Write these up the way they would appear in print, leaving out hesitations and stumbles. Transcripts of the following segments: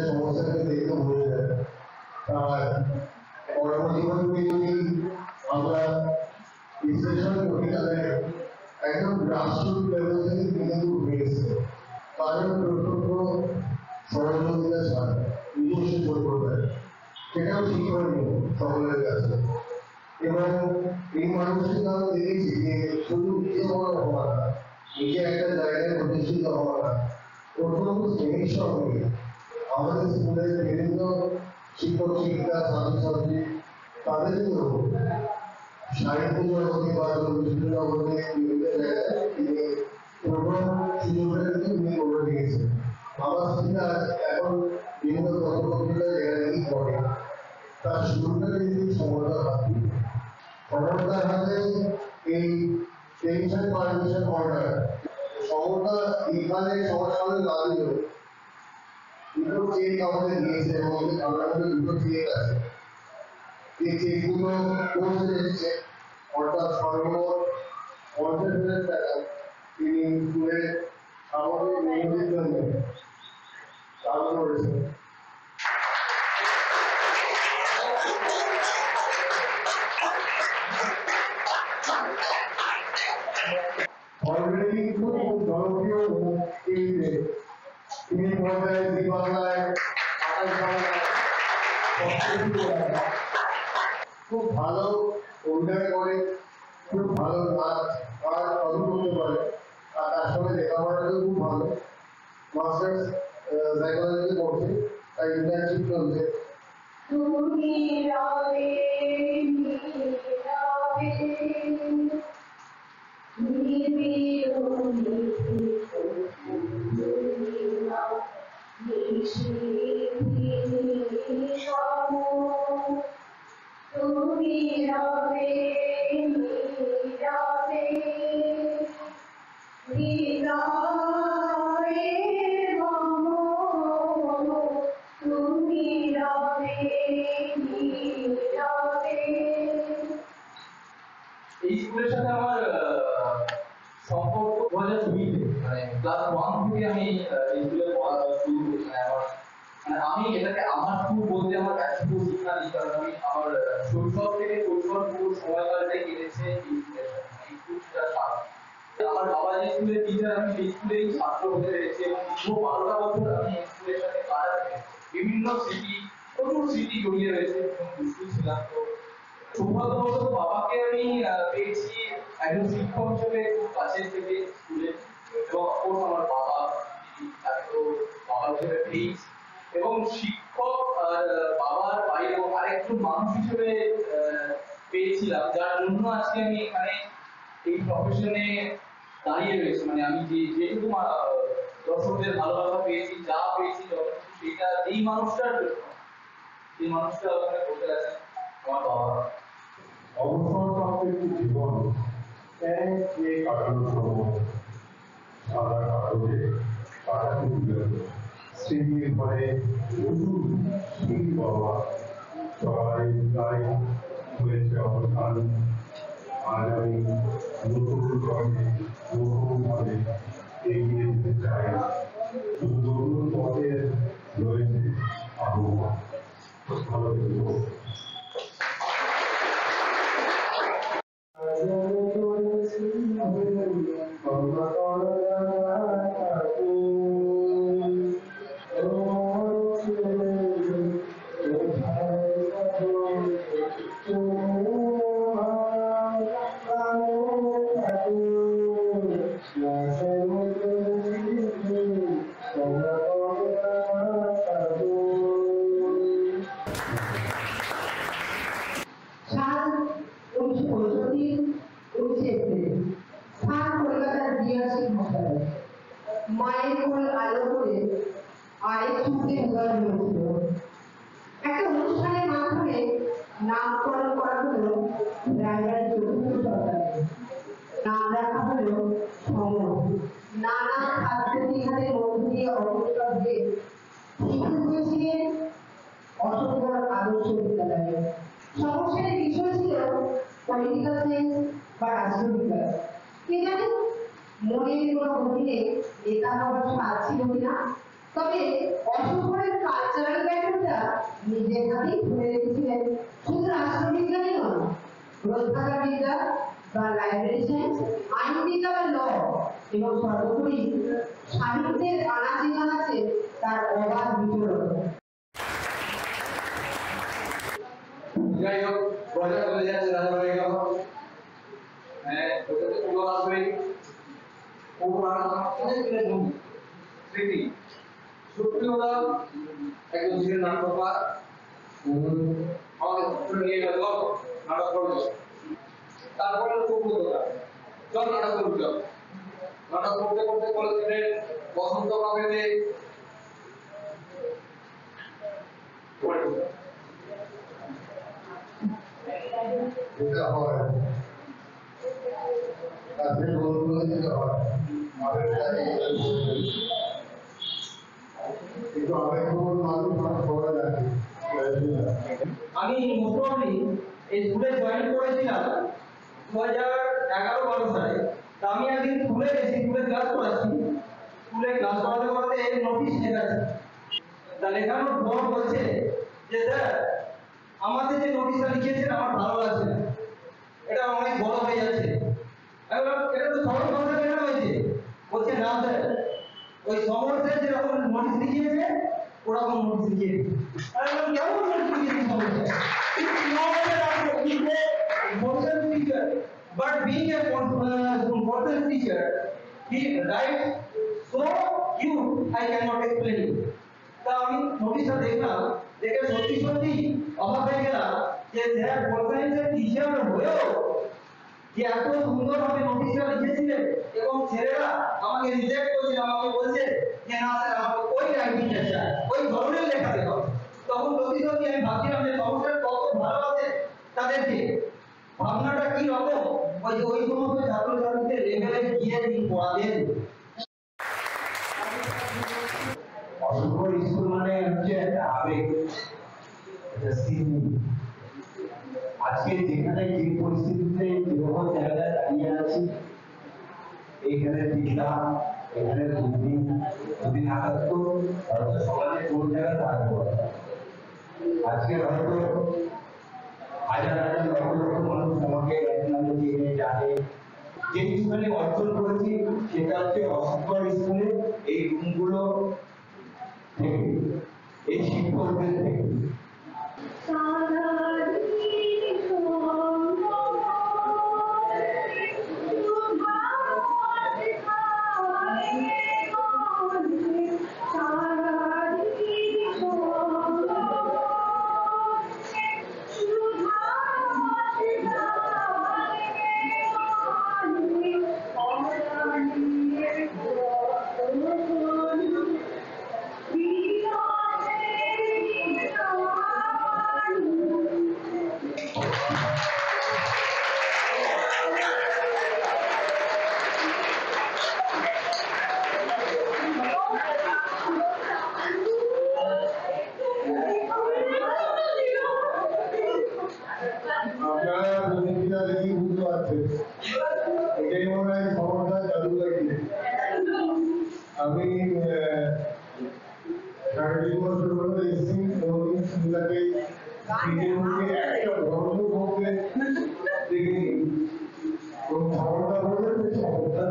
সমস্যাকে দেখতে হয়ে যায় আর পরবর্তী যদি আমরা বিশ্লেষণ করি তাহলে একদম গ্রাসরুট লেভেল থেকে কিন্তু হয়েছে কারণ প্রত্যক্ষ সহযোগিতা ছাড়া নিজস্ব পরিকল্পনা সেটাও ঠিক হয়নি সকলের কাছে এবং এই মানুষকে আমরা দেখেছি যে শুধু নিজে বড় হওয়া না নিজে একটা জায়গায় প্রতিষ্ঠিত হওয়া না অত্যন্ত স্নেহের সঙ্গে আমাদের স্কুলের বিভিন্ন শিক্ষক শিক্ষিকা ছাত্রছাত্রী তাদেরকেও সাহিত্য জগতে বা বিভিন্ন জগতে বিভিন্ন জায়গায় তিনি প্রথম সুযোগটা কিন্তু তিনি করে দিয়েছেন আমার স্ত্রীরা এখন বিভিন্ন তথ্যপত্রিকা জায়গায় পড়ে তার শুরুটা কিন্তু সমতার হাতে সমতার হাতে এই টেনশন পারমিশন অর্ডার সমতা এখানে সংস্কারের দাবিও দুটো চেক আমাদের দিয়েছে এবং আমাদের দুটো চেক আছে এই চেকগুলো পৌঁছে দিচ্ছে অর্থাৎ সর্বমোট 50,000 টাকা তিনি স্কুলের সামগ্রিক উন্নতির জন্য দান করেছেন অলরেডি খুব জনপ্রিয় টিভিতে তিনি পর্যায়ে জি বাংলায় খুব ভালো অভিনয় করে খুব ভালো নাচ আর কথা করতে পারে আর তার সঙ্গে লেখাপড়াটাও খুব ভালো মাস্টার্স সাইকোলজি করছে তাই ইন্টার্নশিপ চলছে এই স্কুলের সাথে আমার সম্পর্ক 2002-তে মানে ক্লাস 1 থেকে আমি এই স্কুলে পড়া শুরু করেছি মানে আমি এটাকে আমার স্কুল বলতে আমার এতটুকু শিক্ষা নেই কারণ আমি আমার শৈশব থেকে কৈশোর পুরো সময়কালটাই কেটেছে এই স্কুলের সাথে এই স্কুলটা সাথে আমার বাবা যে স্কুলের টিচার আমি সেই স্কুলেই ছাত্র হতে পেরেছি এবং পুরো 12টা বছর আমি এই স্কুলের সাথে কাটাতে বিভিন্ন স্মৃতি প্রচুর স্মৃতি জড়িয়ে রয়েছে এবং দুষ্টু ছিলাম তো সৌভাগ্যবশত বাবাকে আমি পেয়েছি একজন শিক্ষক হিসেবে খুব কাছের থেকে স্কুলে এবং অফকোর্স আমার বাবা তাকেও বাবা হিসেবে পেয়েছি এবং শিক্ষক আর বাবার বাইরেও আরেকজন মানুষ হিসেবে পেয়েছিলাম যার জন্য আজকে আমি এখানে এই প্রফেশনে দাঁড়িয়ে রয়েছি মানে আমি যেটুকু দর্শকদের ভালোবাসা পেয়েছি যা পেয়েছি সেটা এই মানুষটার জন্য এই মানুষটা ওখানে বসে আছেন আমার বাবা অবসরপ্রাপ্ত একটি জীবন কাটানোর সময় সাদা কাগজে কাটাতে দিল স্মৃতির ঘরে প্রচুর স্মৃতি বাবা সবাই তাই হয়েছে অবস্থান আজ আমি নতুন কর্মে নতুনভাবে এগিয়ে যেতে চাই নতুন পথে রয়েছে আবহাওয়া ভালো থাকবো আরেক সূত্রে উদয় হয়েছিল। একটা অনুষ্ঠানের মাধ্যমে নামকরণ করা হলো রায়বাড়ি চতুর্থ সরকারের। নাম রাখা হলো সমর। নানা খাদ্য বিহারের মধ্য দিয়ে অগ্রসর হয়ে শিক্ষিত হয়েছিলেন অসংখ্য আদর্শ বিদ্যালয়ে। সমস্যার বিষয় ছিল পলিটিক্যাল সায়েন্স বা রাষ্ট্রবিজ্ঞান। কে জানে মনের কোনো গভীরে নেতা হওয়ার স্বাদ ছিল কিনা, তবে অসংখ্যের কালচারাল ব্যাকগ্রাউন্ডটা নিজের হাতেই ধরে রেখেছিলেন। শুধু রাষ্ট্রবিজ্ঞানই নয়, গ্রন্থাগার বিদ্যা বা লাইব্রেরি সায়েন্স, আইনবিদ্যা বা ল এবং সর্বোপরি সাহিত্যের আনাচে কানাচে তার অবাধ বিচরণ। যাই হোক, পয়সা চলে যাচ্ছে রাজাবাড়ি গেল। ওটাতে পুরো আসবে স্মৃতি সত্যি ওরা একজন ছিলেন নাটককার। আমাকে নিয়ে গেল নাটক করলো। তারপরে চল নাটক করতে হবে। নাটক করতে করতে কলেজের বসন্ত কাপেতে যেটা হয় তাদের বলগুলো যেটা হয় কিন্তু অনেক মানুষ সবাই জানে। আমি মোটামুটি এই স্কুলে জয়েন করেছিলাম 2011-12 সালে। তা আমি একদিন স্কুলে গেছি, স্কুলে ক্লাস করাচ্ছি। স্কুলে ক্লাস করাতে করাতে নোটিশ লেখাচ্ছে। তা লেখানোর পর বলছে যে স্যার আমাদের যে নোটিশটা লিখিয়েছেন আমার ভালো লাগছে না, এটা অনেক বড় হয়ে যাচ্ছে। আমি বললাম এটা তো সহজ ভাষা লেখা হয়েছে। বলছে না স্যার, ওই সমর্থে যেরকম নোটিশ লিখিয়েছে ওরকম নোটিশ লিখিয়েছে। আমি বললাম কেমন notice লিখিয়েছে সমর্থে? Person teacher, but being a person teacher, he writes so cute I cannot explain it. তা আমি নোটিশটা দেখলাম, দেখে সত্যি সত্যি অবাক হয়ে গেলাম যে স্যার বলছেন টিচার হয়েও যে এত সুন্দরভাবে নোটিশটা লিখেছিলেন এবং ছেলেরা আমাকে রিজেক্ট করেছিল। আমাকে বলছে যে না স্যার আমাকে ওই রাইটিংটা চাই, ওই ধরনের লেখা দেওয়া। তখন সত্যি সত্যি আমি ভাবছিলাম যে সমস্যার কত ভালো আছে তাদেরকে, ভাবনাটা কি রকম ওই যে ওই সমস্ত ছাত্রছাত্রীদের লেভেলে গিয়ে তিনি পড়াতেন। অসংখ্য স্কুল মানে হচ্ছে একটা আবেগ, একটা স্মৃতি। আজকে যেখানে যে পরিস্থিতিতে যেরকম জায়গায় দাঁড়িয়ে আছি, এইখানে দিলাম, এখানে দুদিন না থাকতো হয়তো সমাজে কোন জায়গায় থাকবো। আজকে হয়তো হাজার হাজার লক্ষ লক্ষ মানুষ আমাকে এক নামে চিনে জানে। যে স্কুলে অর্জন করেছি সেটা হচ্ছে অসংখ্য স্কুলে এই রুমগুলো থেকে, এই শিক্ষকদের থেকে। আমি সাড়ে 3 বছর ধরে এসেছি কোনোদিন সুবিধাকে একটা বন্ধ করতে দেখিনি। এবং খবরটা বলতে খবরটা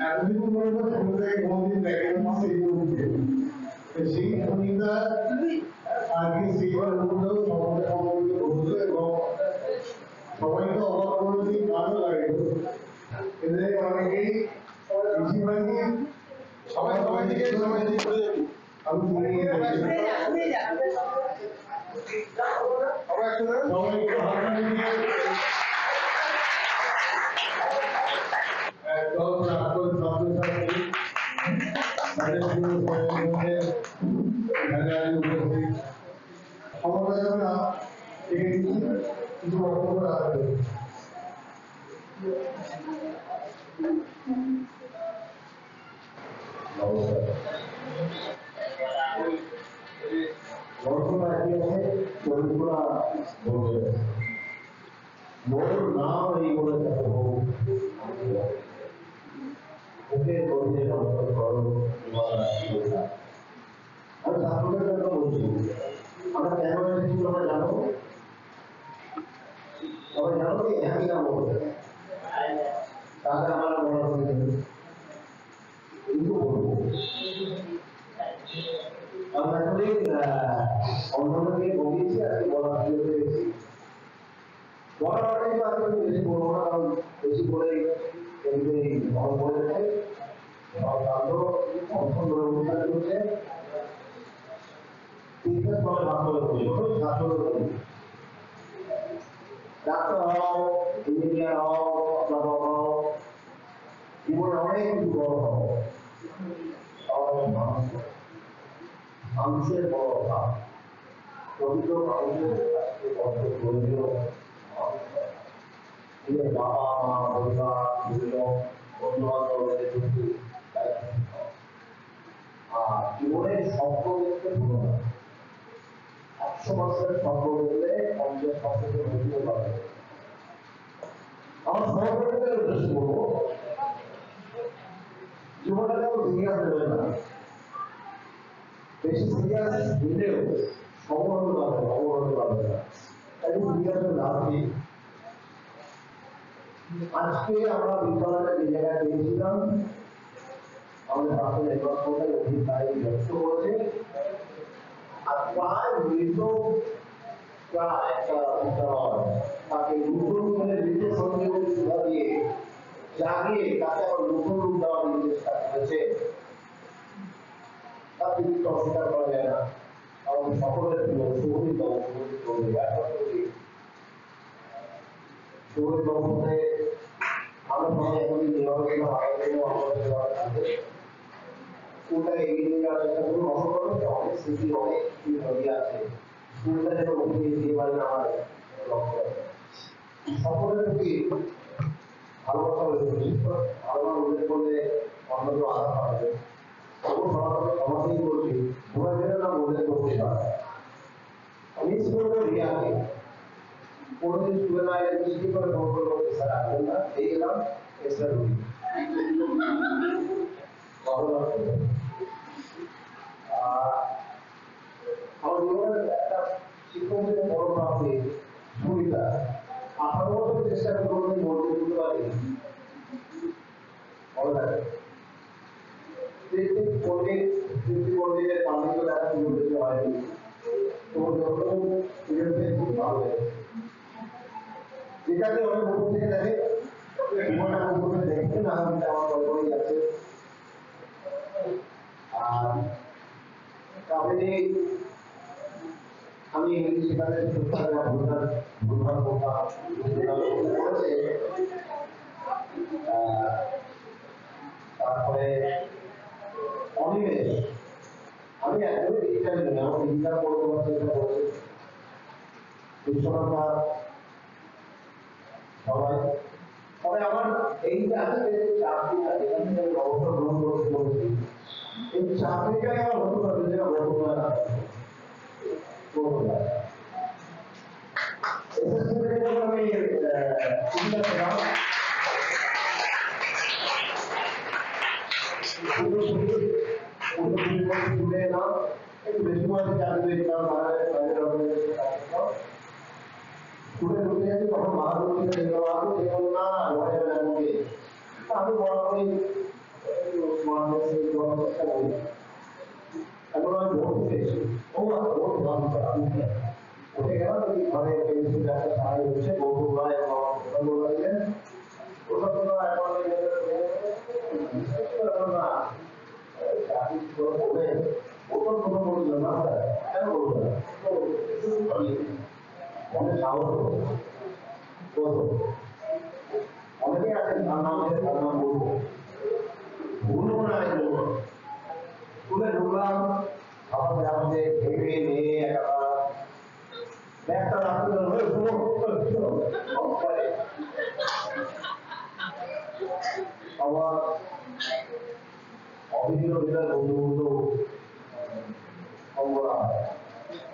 এতদিন পর্যন্ত সুবিধাকে কোনোদিন দেখেনি সেই মুহূর্তে। সেই সুবিধা আগে সেইবার বললেও সমাজে সম্পর্কে বলতো এবং সবাইকে অবাক করেছি, ভালো লাগে। এদের অনেকেই বেশিরভাগই সবাই দিকে আমি একদম প্রাক্তন ছাত্রছাত্রী বইগুলা বলবে মোর নাম এই বলে তাকে হোক ওকে বলতে অন্তর করো আমি ছাত্রদের জন্য বলছি আমরা কেন এসেছি তোমরা জানো সবাই জানো কি একই নাম বলবে তাহলে আমার মনে হবে কিন্তু বলবো আমরা অনেক অন্যকে বলেছি আজকে বলা পেরেছি বলার অনেক আছে বেশি বলবো না কারণ বেশি করে ভালো বলে দেয় ছাত্র অর্থন ধরে অনুষ্ঠান করছে বিশেষ করে ছাত্রদের বলি ছাত্রদের বলি ডাক্তার হও ইঞ্জিনিয়ার হও অধ্যাপক হও জীবনে অনেক কিছু বড় হও মানুষের বড় অভাব প্রকৃত মানুষের আজকে বড় প্রয়োজন বাবা মা পরিবার বিভিন্ন বন্ধু বান্ধবের প্রতি আর জীবনের স্বপ্ন দেখতে ভুলো না 100 বছরের স্বপ্ন দেখলে 50 বছরের মধ্যে পাবে আমার সহকর্মীদের উদ্দেশ্য বলবো জীবনটা কেউ সিরিয়াস দেবে না বেশি সিরিয়াস দিলেও সময় পাবে অবরোধ পাবে না তাই সিরিয়াসের লাভ নেই আজকে আমরা বিদ্যালয়ে যে জায়গায় পেয়েছিলাম আমাদের বাংলা নির্বাচনের অধিকারী ব্যক্ত করেছে আর প্রায় মৃত প্রায় একটা বিদ্যালয় তাকে নতুন করে নিজের সঙ্গে সুবিধা দিয়ে জাগিয়ে তাকে আবার নতুন রূপ দেওয়ার নির্দেশ করেছে তার কিন্তু অস্বীকার করা যায় না আমাদের সকলের প্রিয় শহীদ বাবু শহীদ বাবুতে আমরা সবাই এখন নির্বাচন আমাদের স্কুলটা এগিয়ে নিয়ে যাওয়ার চেষ্টা করুন অসংখ্য অনেক স্মৃতি অনেক নদী আছে স্কুলটা যেন উঠিয়ে দিতে পারে আমার লক্ষ্য সকলের প্রতি ভালোবাসা ভালোবাসা উল্লেখ করলে অন্তত আঘাত পাবে সমাজেই বলছি তোমরা যেন না উল্লেখ করতে পারে আমি স্কুলে রিয়াকে কোনোদিন স্কুলে না এলে কি করে ফোন করবো স্যার আসবেন না এই গেলাম এক্সট্রা রুটি আমার জীবনের একটা শিক্ষকের বড় প্রাপ্তি সুবিধা 18 বছর চেষ্টা করে কোনোদিন বলতে দিতে পারি ভালো লাগে পণ্ডিতের পাণ্ডিত্য দেখা শুরু করতে হয়নি তো যখন খুব ভালো লাগে যেটাকে অনেক উপর থেকে দেখে জীবনটা উপর থেকে দেখতে না আমার গল্পই আছে আর তাহলে আমি ইংলিশ শেখাতে ভুলভাল তারপরে অনিমেষ আমি একদমই ডিজিটাল নই আমার ডিজিটাল পড়তে পারছি এটা বলছে বিশ্বনাথ সবাই তবে আমার এই যে আজকে চাকরিটা এখান থেকে আমি অবসর গ্রহণ করতে বলছি এই চাকরিটাই আমার হতে পারবে যেটা বর্তমান আমি চিন্তা করলাম তুলে না একটু বেশি মাসে চাকরি দিলাম স্কুলে ঢুকে গেছি তখন মহাদুর্গীতে না আমি বরাবরই এখন আমি ভর্তি পেয়েছি উঠে গেলাম ঘরে একটা সাহায্য হচ্ছে বহু রায় বললেন ওসব এখন না চাকরি করে ওপর কোনো বলছিল না কেন বলবো না অনেক সাহস অনেকে আছেন তার নাম বলবো ভুলবো না স্কুলে ঢুকলাম আমাদের আমাদের ভেবে নিয়ে একটা রাখতে আবার অভিযোগ বন্ধু বন্ধু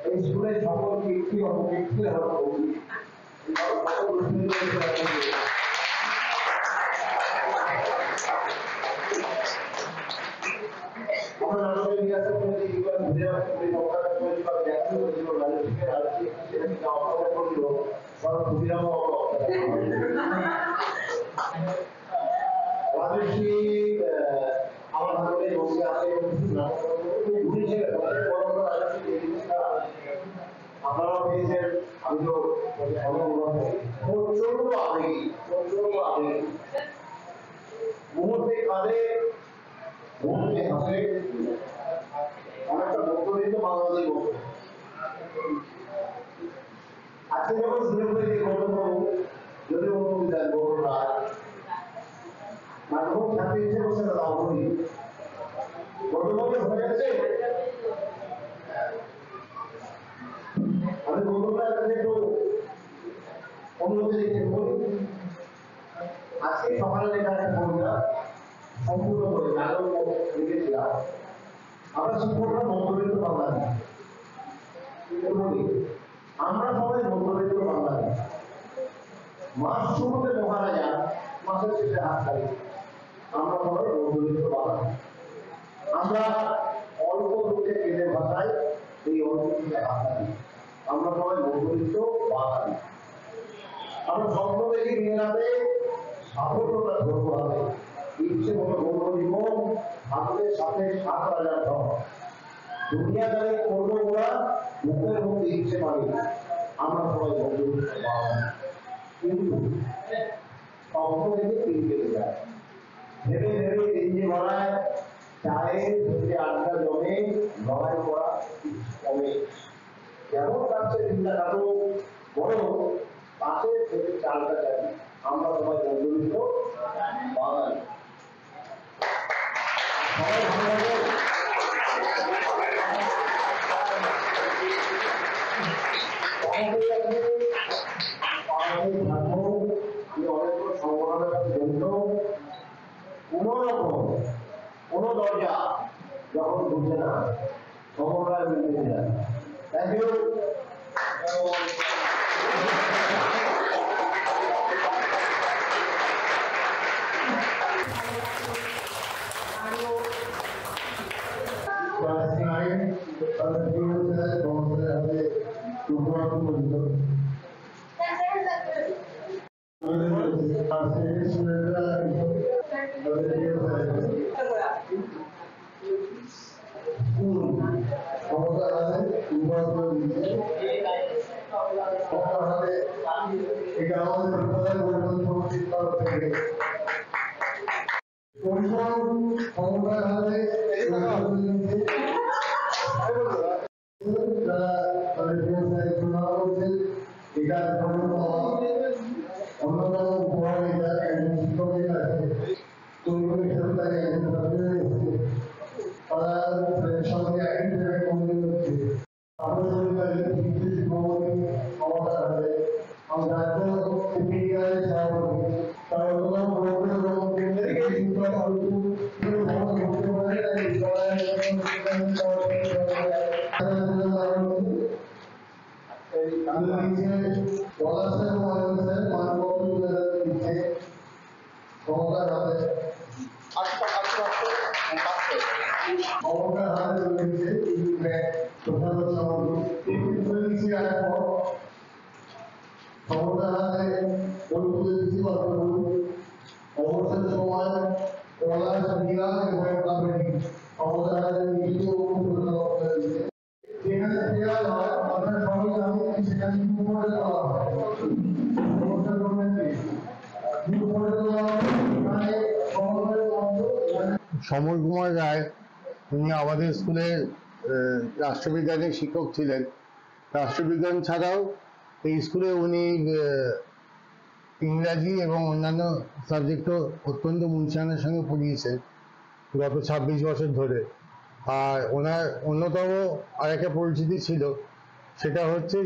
এই স্কুলের সকল ব্যক্তি অপব্যক্তি আমরা বলি আমরা নাটকের নিরাশা করে কি করে বুঝে আসতে নৌকাটা তৈরি করে দেখতে হয়েছিল রাজনীতিকে রাজনীতি সেটাকে অপরাধ করল সব ক্ষুদিরাম রাজনীতি আমার নাটকে বসে আছে ঘুরেছে বড় বড় রাজনীতি এই জিনিসটা আপনারাও পেয়েছেন আমি তো প্রচন্ড আবেগী মুহূর্তে কাঁধে মুহূর্তে হাসে অনেকটা মধ্যবিত্ত বাঙালি বলতো আজকে যখন শুনে পড়ে যে গৌতমবাবু যদি অনুমতি দেন গৌতম রায় মাধ্যমিক ছাত্রী হিসেবে সেটা দাও করি গৌতমবাবু হয়ে যাচ্ছে আমি গৌতম রায়ের কাছে একটু অনুমতি দিতে বলি আজকে সকালে লেখা একটা কবিতা সম্পূর্ণ করে আগেও লিখেছিলাম আমরা সম্পূর্ণ মধ্যবিত্ত বাঙালি আমরা সবাই মধ্যবিত্ত বাঙালি মাস শুরুতে মহারাজা মাসের শেষে হাত খাই আমরা সবাই মধ্যবিত্ত বাঙালি আমরা অল্প দুঃখে কেঁদে ভাষায় এই অল্প দুঃখে হাত খাই আমরা সবাই মধ্যবিত্ত বাঙালি আমরা স্বপ্ন দেখি মেয়েরাতে সাফল্যতা ধরবো হবে ইচ্ছে মতো গৌর জীবন হাতের সাথে ৭,০০০ ধন দুনিয়াদারি করবো ওরা মুখের মধ্যে ইচ্ছে পারি আমরা সবাই মধ্যবিত্ত বাঙালি কিন্তু স্বপ্ন দেখে তিন কেটে যায় ভেবে ভেবে তিনজে ভরায় চায়ের ভেবে আড্ডা জমে লড়াই করা কমে যেমন কাছে চিন্তা কাটো বড় পাশে থেকে চালটা চাই আমরা সবাই মধ্যবিত্ত বাঙালি সবাই ভালো আমি অনেকগুলো সংগঠনের কাছে জড়িত কোন রকম কোন দরজা যখন বুঝছে না সমবায় মিলতে যায় থ্যাংক ইউ সমর কুমার রায় উনি আমাদের স্কুলের রাষ্ট্রবিজ্ঞানের শিক্ষক ছিলেন। রাষ্ট্রবিজ্ঞান ছাড়াও এই স্কুলে উনি ইংরাজি এবং অন্যান্য সাবজেক্টও অত্যন্ত মুনশিয়ানার সঙ্গে পড়িয়েছেন গত ২৬ বছর ধরে। আর ওনার অন্যতম আরেকটা পরিচিতি ছিল, সেটা হচ্ছে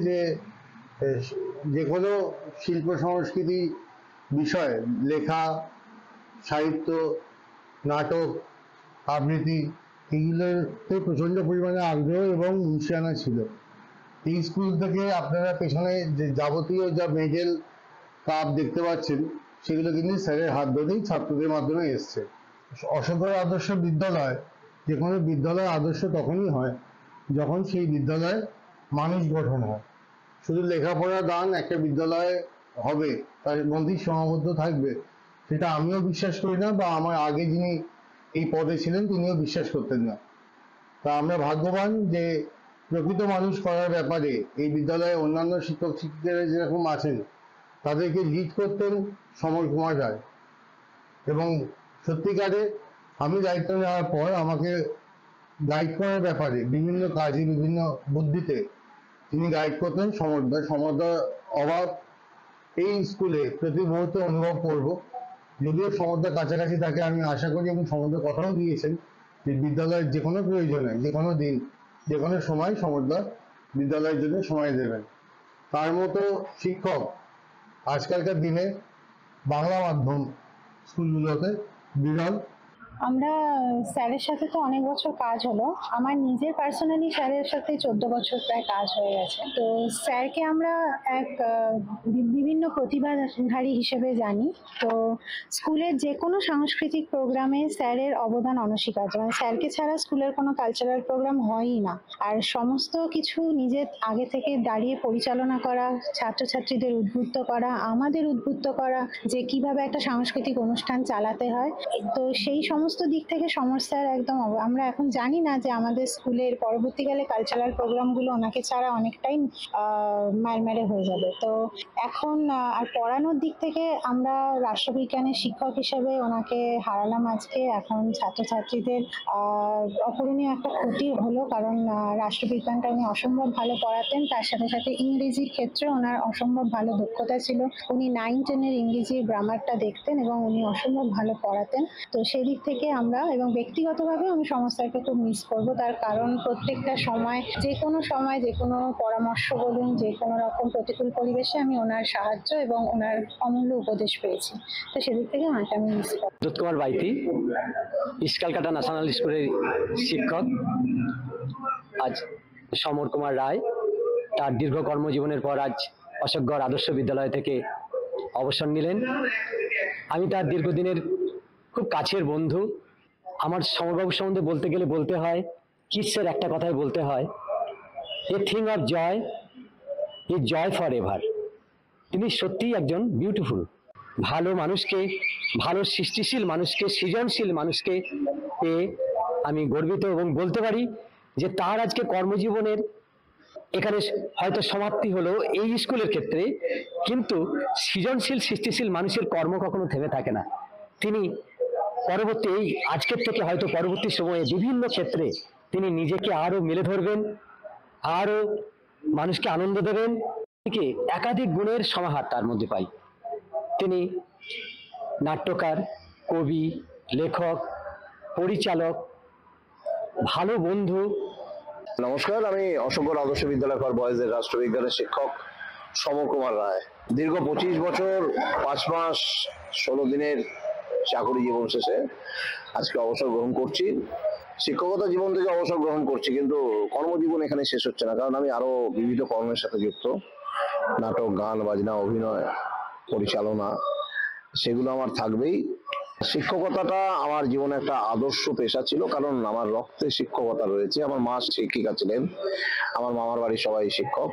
যে কোনো শিল্প সংস্কৃতি বিষয়, লেখা, সাহিত্য, নাটক, আবৃত্তি, এগুলোতে প্রচণ্ড পরিমাণে আগ্রহ এবং মুনশিয়ানা ছিল। এই স্কুল থেকে আপনারা পেছনে যে যাবতীয় যা মেডেল কাপ দেখতে পাচ্ছেন সেগুলো কিন্তু স্যারের হাত ধরেই ছাত্রদের মাধ্যমে এসছে। অশোকগড় আদর্শ বিদ্যালয়, যে কোনো বিদ্যালয় আদর্শ তখনই হয় যখন সেই বিদ্যালয়ে মানুষ গঠন হয়। শুধু লেখাপড়া দান একটা বিদ্যালয়ে হবে, তার মধ্যেই সীমাবদ্ধ থাকবে, সেটা আমিও বিশ্বাস করি না, বা আমার আগে যিনি এই পদে ছিলেন তিনিও বিশ্বাস করতেন না। তা আমরা ভাগ্যবান যে প্রকৃত মানুষ করার ব্যাপারে এই বিদ্যালয়ে অন্যান্য শিক্ষক শিক্ষিকারা যেরকম আছেন তাদেরকে লিড করতেন সমর কুমার রায়। এবং সত্যিকারে আমি দায়িত্ব নেওয়ার পর আমাকে গাইড করার ব্যাপারে বিভিন্ন কাজে বিভিন্ন বুদ্ধিতে তিনি গাইড করতেন সমরদার অভাব এই স্কুলে প্রতি মুহূর্তে অনুভব করব। যদিও সমরদার কাছাকাছি থাকে আমি আশা করি, এবং সমরদার কথাও দিয়েছেন যে বিদ্যালয়ের যে কোনো প্রয়োজনে যে কোনো দিন যে কোনো সময় সমরদা বিদ্যালয়ের জন্য সময় দেবেন। তার মতো শিক্ষক আজকালকার দিনে বাংলা মাধ্যম স্কুলগুলোতে বিরল। আমরা স্যারের সাথে তো অনেক বছর কাজ হলো, আমার নিজের পার্সোনালি স্যারের সাথে 14 বছর প্রায় কাজ হয়ে গেছে। তো স্যারকে আমরা এক বিভিন্ন প্রতিভাধারী হিসেবে জানি। তো স্কুলের যে কোনো সাংস্কৃতিক প্রোগ্রামে স্যারের অবদান অনস্বীকার্য, মানে স্যারকে ছাড়া স্কুলের কোনো কালচারাল প্রোগ্রাম হয়ই না। আর সমস্ত কিছু নিজের আগে থেকে দাঁড়িয়ে পরিচালনা করা, ছাত্রছাত্রীদের উদ্বুদ্ধ করা, আমাদের উদ্বুদ্ধ করা যে কিভাবে একটা সাংস্কৃতিক অনুষ্ঠান চালাতে হয়। তো সেই সমস্ত দিক থেকে সমর স্যার একদম, আমরা এখন জানি না যে আমাদের স্কুলের পরবর্তীকালে কালচারাল প্রোগ্রামগুলো ওনাকে ছাড়া অনেকটাই মারমেরে হয়ে যাবে। তো এখন আর পড়ানোর দিক থেকে আমরা রাষ্ট্রবিজ্ঞানের শিক্ষক হিসেবে ওনাকে হারালাম আজকে। এখন ছাত্রছাত্রীদের অপূরণীয় একটা ক্ষতি হলো, কারণ রাষ্ট্রবিজ্ঞানটা উনি অসম্ভব ভালো পড়াতেন, তার সাথে সাথে ইংরেজির ক্ষেত্রে ওনার অসম্ভব ভালো দক্ষতা ছিল। উনি 9-10-এর ইংরেজির গ্রামারটা দেখতেন এবং উনি অসম্ভব ভালো পড়াতেন। তো সেদিক থেকে আমরা, এবং ব্যক্তিগতভাবে আমি সমর স্যারকে খুব মিস করবো। তার কারণ প্রত্যেকটা সময় যে কোনো পরামর্শ বলুন, যে কোনো রকম প্রতিকূল পরিবেশে আমি ওনার সাহায্য এবং ওনার অমূল্য উপদেশ পেয়েছি। তো সেদিক থেকে ওনাকে আমি মিস করবো। বিদ্যুৎ কুমার বাইতি, ইস্কালকাটা ন্যাশনাল স্কুলের শিক্ষক। আজ সমর কুমার রায় তার দীর্ঘ কর্মজীবনের পর আজ অশোকগড় আদর্শ বিদ্যালয় থেকে অবসর নিলেন। আমি তার দীর্ঘদিনের খুব কাছের বন্ধু। আমার সমরবাবুর সম্বন্ধে বলতে গেলে বলতে হয়, কিসের একটা কথাই বলতে হয়, a thing of joy is joy forever. তিনি সত্যিই একজন বিউটিফুল ভালো মানুষকে, ভালো সৃষ্টিশীল মানুষকে, সৃজনশীল মানুষকে পেয়ে আমি গর্বিত, এবং বলতে পারি যে তার আজকে কর্মজীবনের এখানে হয়তো সমাপ্তি হলো এই স্কুলের ক্ষেত্রে, কিন্তু সৃজনশীল সৃষ্টিশীল মানুষের কর্ম কখনো থেমে থাকে না। তিনি পরবর্তী এই আজকের থেকে হয়তো পরবর্তী সময়ে বিভিন্ন ক্ষেত্রে তিনি নিজেকে আরো মেলে ধরবেন, আরো মানুষকে আনন্দ দেবেন। একাধিক গুণের সমাহার তার মধ্যে পাই। তিনি নাট্যকার, কবি, লেখক, পরিচালক, ভালো বন্ধু। নমস্কার, আমি অশোকগড় আদর্শ বিদ্যালয় ফর বয়েজের রাষ্ট্রবিজ্ঞানের শিক্ষক সমর কুমার রায়। দীর্ঘ 25 বছর 5 মাস 16 দিনের চাকরি জীবন শেষে আজকে অবসর গ্রহণ করছি। শিক্ষকতা জীবন থেকে অবসর গ্রহণ করছি, কিন্তু কর্মজীবন এখানে শেষ হচ্ছে না, কারণ আমি আরো বিবিধ কর্মের সাথে যুক্ত। নাটক, গান, বাজনা, অভিনয়, পরিচালনা, সেগুলো আমার থাকবেই। শিক্ষকতাটা আমার জীবনে একটা আদর্শ পেশা ছিল, কারণ আমার রক্তে শিক্ষকতা রয়েছে। আমার মা শিক্ষিকা ছিলেন, আমার মামার বাড়ির সবাই শিক্ষক।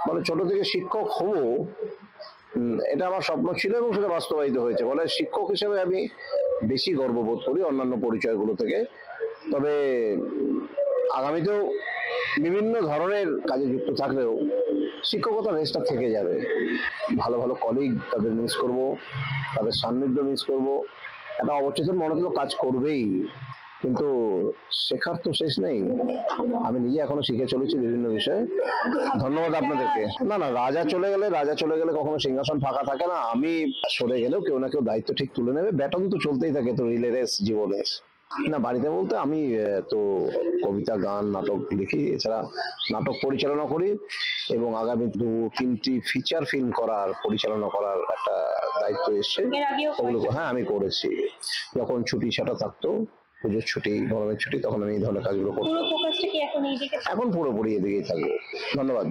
মানে ছোট থেকে শিক্ষক হব, এটা আমার স্বপ্ন ছিল এবং সেটা বাস্তবায়িত হয়েছে। বলে শিক্ষক হিসেবে আমি বেশি গর্ববোধ করি অন্যান্য পরিচয়গুলো থেকে। তবে আগামীতেও বিভিন্ন ধরনের কাজে যুক্ত থাকলেও শিক্ষকতা রেসটা থেকে যাবে। ভালো ভালো কলিগ, তাদের মিস করব, তাদের সান্নিধ্য মিস করব। একটা অবচেতন মনে তো কাজ করবেই, কিন্তু শেখার তো শেষ নেই। আমি নিজে এখনো শিখে চলেছি বিভিন্ন বিষয়ে। ধন্যবাদ আপনাদেরকে। না, রাজা চলে গেলে কখনো সিংহাসন ফাঁকা থাকে না। আমি সরে গেলেও কেউ না কেউ দায়িত্ব ঠিক তুলে নেবে। ব্যাটন তো চলতেই থাকে, তো রিলে রেস জীবনের। না, বাড়িতে বলতে আমি তো কবিতা, গান, নাটক লিখি, এছাড়া নাটক পরিচালনা করি, এবং আগামী 2-3টি ফিচার ফিল্ম পরিচালনা করার একটা দায়িত্ব এসছে। ওগুলো হ্যাঁ আমি করেছি, যখন ছুটি ছাটা থাকতো পুজোর ছুটি, গরমের ছুটি, তখন আমি এই ধরনের কাজগুলো করতাম। পুরো ফোকাসটা কি এখন এইদিকে? এখন পুরোপুরি এদিকেই থাকবো। ধন্যবাদ।